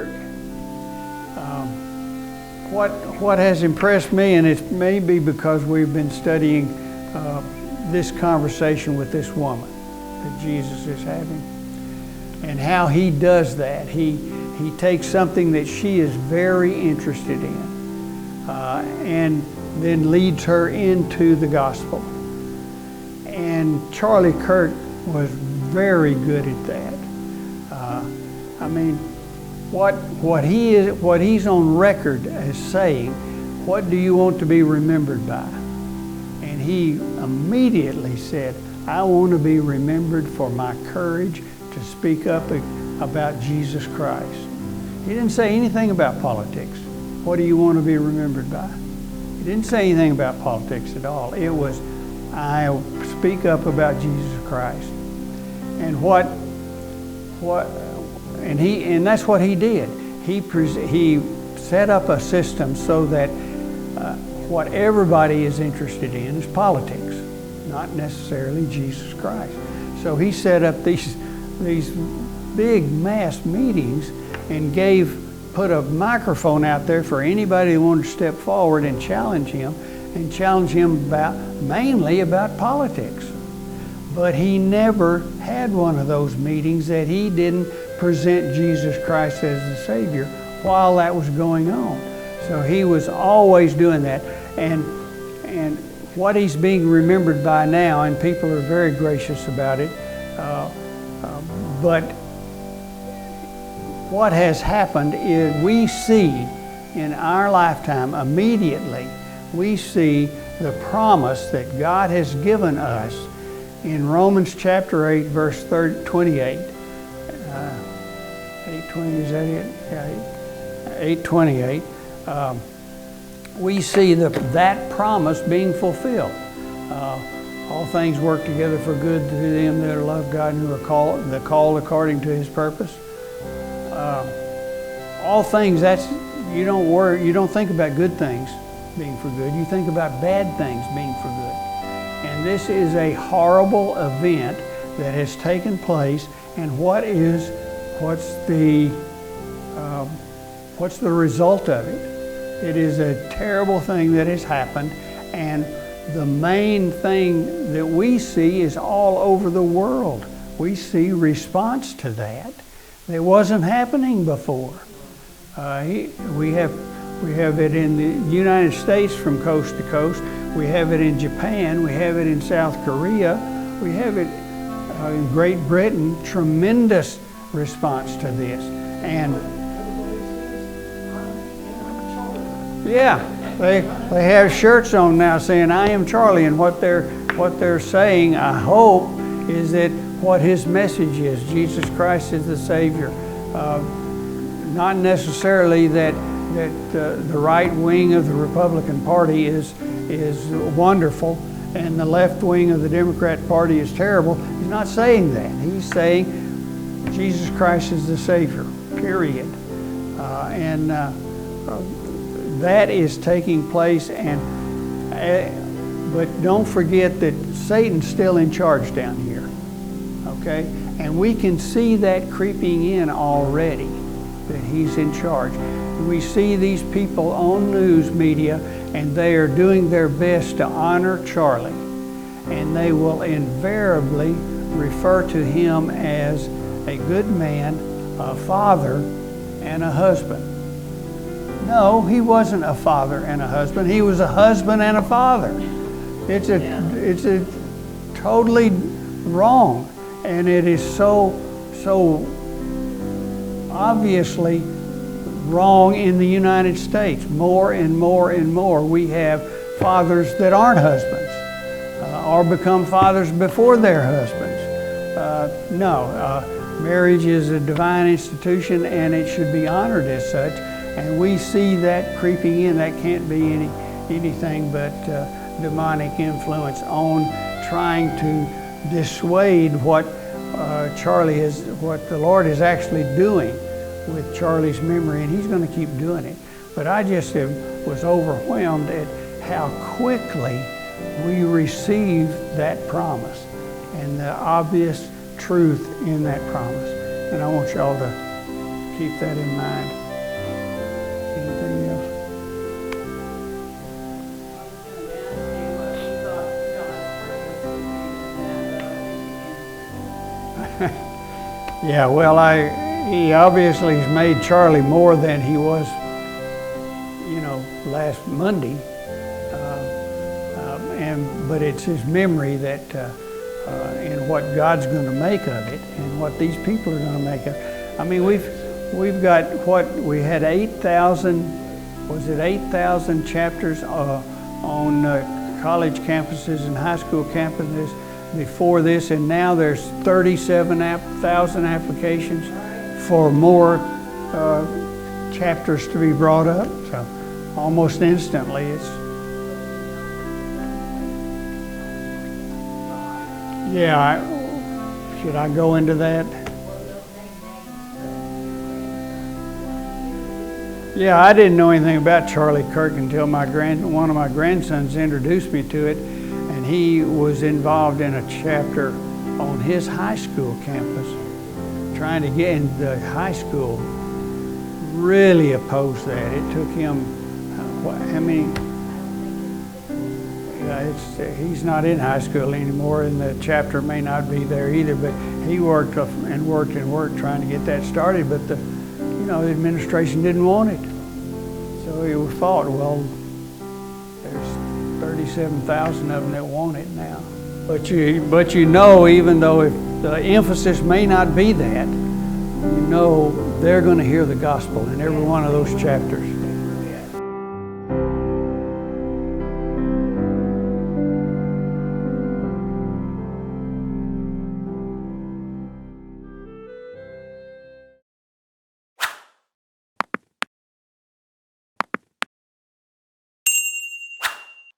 Kirk. What has impressed me, and it may be because we've been studying this conversation with this woman that Jesus is having, and how he does that. He takes something that she is very interested in and then leads her into the gospel. And Charley Kirk was very good at that. What he's on record as saying, what do you want to be remembered by? And he immediately said, I want to be remembered for my courage to speak up about Jesus Christ. He didn't say anything about politics. What do you want to be remembered by? He didn't say anything about politics at all. It was, I speak up about Jesus Christ. And and that's what he did. He set up a system so that what everybody is interested in is politics, not necessarily Jesus Christ. So he set up these big mass meetings and put a microphone out there for anybody who wanted to step forward and challenge him mainly about politics. But he never had one of those meetings that he didn't present Jesus Christ as the Savior while that was going on. So he was always doing that. And what he's being remembered by now, and people are very gracious about it, but what has happened is we see in our lifetime immediately, we see the promise that God has given us in Romans chapter 8, verse 28. 8:20, is that it? Yeah, 8:28. We see that promise being fulfilled. All things work together for good to them that love God and who are called according to His purpose. All things, you don't think about good things being for good. You think about bad things being for good. And this is a horrible event that has taken place. And what's the result of it? It is a terrible thing that has happened, and the main thing that we see is all over the world. We see response to that wasn't happening before. We have it in the United States from coast to coast. We have it in Japan. We have it in South Korea. We have it in Great Britain. Tremendous response to this. And yeah, they have shirts on now saying "I am Charley," and what they're saying, I hope, is that what his message is: Jesus Christ is the Savior. Not necessarily that the right wing of the Republican Party is wonderful and the left wing of the Democrat Party is terrible. He's not saying that. He's saying Jesus Christ is the Savior, period. That is taking place, but don't forget that Satan's still in charge down here, okay? And we can see that creeping in already, that he's in charge. We see these people on news media, and they are doing their best to honor Charley, and they will invariably refer to him as a good man, a father, and a husband. No, he wasn't a father and a husband. He was a husband and a father. It's a totally wrong, and it is so obviously wrong in the United States. More and more and more, we have fathers that aren't husbands, or become fathers before they're husbands. Marriage is a divine institution, and it should be honored as such. And we see that creeping in. That can't be anything but demonic influence on trying to dissuade what the Lord is actually doing with Charley's memory, and He's going to keep doing it. But I just was overwhelmed at how quickly we received that promise and the obvious truth in that promise. And I want y'all to keep that in mind. Anything else? Yeah, well, he obviously has made Charley more than he was, last Monday. But it's his memory that, and what God's going to make of it, and what these people are going to make of it. I mean, we've got we had 8,000, was it 8,000 chapters on college campuses and high school campuses before this, and now there's 37,000 applications for more chapters to be brought up. So almost instantly, should I go into that? Yeah, I didn't know anything about Charley Kirk until one of my grandsons introduced me to it, and he was involved in a chapter on his high school campus, trying to get in the high school. Really opposed that. It took him, he's not in high school anymore, and the chapter may not be there either, but he worked trying to get that started, but the administration didn't want it. So he thought, well, there's 37,000 of them that want it now. But even though if the emphasis may not be that, they're going to hear the gospel in every one of those chapters.